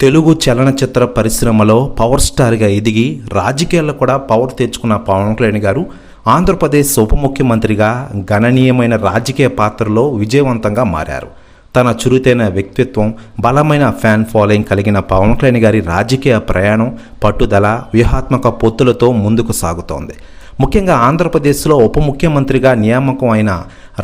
తెలుగు చలనచిత్ర పరిశ్రమలో పవర్ స్టార్గా ఎదిగి రాజకీయాల్లో కూడా పవర్ తెచ్చుకున్న పవన్ కళ్యాణ్ గారు ఆంధ్రప్రదేశ్ ఉప ముఖ్యమంత్రిగా గణనీయమైన రాజకీయ పాత్రలో విజయవంతంగా మారారు. తన చురుకైన వ్యక్తిత్వం, బలమైన ఫ్యాన్ ఫాలోయింగ్ కలిగిన పవన్ కళ్యాణ్ గారి రాజకీయ ప్రయాణం పట్టుదల, వ్యూహాత్మక పొత్తులతో ముందుకు సాగుతోంది. ముఖ్యంగా ఆంధ్రప్రదేశ్లో ఉప ముఖ్యమంత్రిగా నియామకం అయిన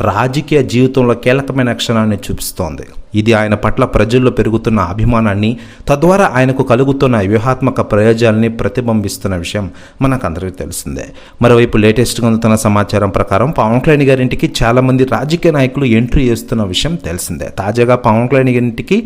రాజకీయ జీవితంలో కీలకమైన క్షణాన్ని చూపిస్తోంది. ఇది ఆయన పట్ల ప్రజల్లో పెరుగుతున్న అభిమానాన్ని, తద్వారా ఆయనకు కలుగుతున్న వ్యూహాత్మక ప్రయోజనాల్ని ప్రతిబింబిస్తున్న విషయం మనకందరికీ తెలిసిందే. మరోవైపు లేటెస్ట్గా అందుతున్న సమాచారం ప్రకారం పవన్ కళ్యాణ్ గారింటికి చాలామంది రాజకీయ నాయకులు ఎంట్రీ చేస్తున్న విషయం తెలిసిందే. తాజాగా పవన్ కళ్యాణ్ గారింటికి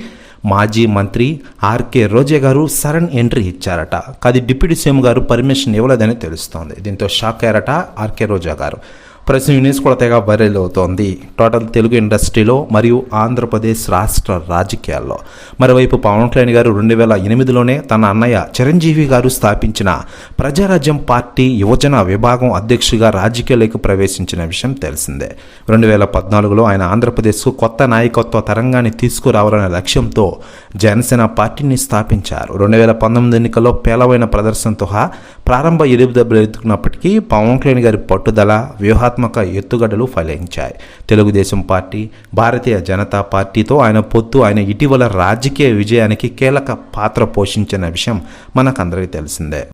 మాజీ మంత్రి ఆర్కే రోజా గారు సడన్ ఎంట్రీ ఇచ్చారట. అది డిప్యూటీ సీఎం గారు పర్మిషన్ ఇవ్వలేదని తెలుస్తోంది. దీంతో షాక్ అయ్యారట ఆర్కే రోజా గారు. ప్రస్తుతం న్యూస్ కూడా తెగ వైరల్ అవుతోంది టోటల్ తెలుగు ఇండస్ట్రీలో మరియు ఆంధ్రప్రదేశ్ రాష్ట్ర రాజకీయాల్లో. మరోవైపు పవన్ కళ్యాణ్ గారు 2008లోనే తన అన్నయ్య చిరంజీవి గారు స్థాపించిన ప్రజారాజ్యం పార్టీ యువజన విభాగం అధ్యక్షుడిగా రాజకీయాలకు ప్రవేశించిన విషయం తెలిసిందే. 2014లో ఆయన ఆంధ్రప్రదేశ్కు కొత్త నాయకత్వ తరంగాన్ని తీసుకురావాలనే లక్ష్యంతో జనసేన పార్టీని స్థాపించారు. 2019 ఎన్నికల్లో పేలవైన ప్రదర్శనతో ప్రారంభ ఎదుగుదల ఎదుర్కొన్నప్పటికీ పవన్ కళ్యాణ్ గారి పట్టుదల, వ్యూహాత్మక ఎత్తుగడలు ఫలించాయి. తెలుగుదేశం పార్టీ, భారతీయ జనతా పార్టీతో ఆయన పొత్తు ఆయన ఇటీవల రాజకీయ విజయానికి కీలక పాత్ర పోషించిన విషయం మనకందరికీ తెలిసిందే.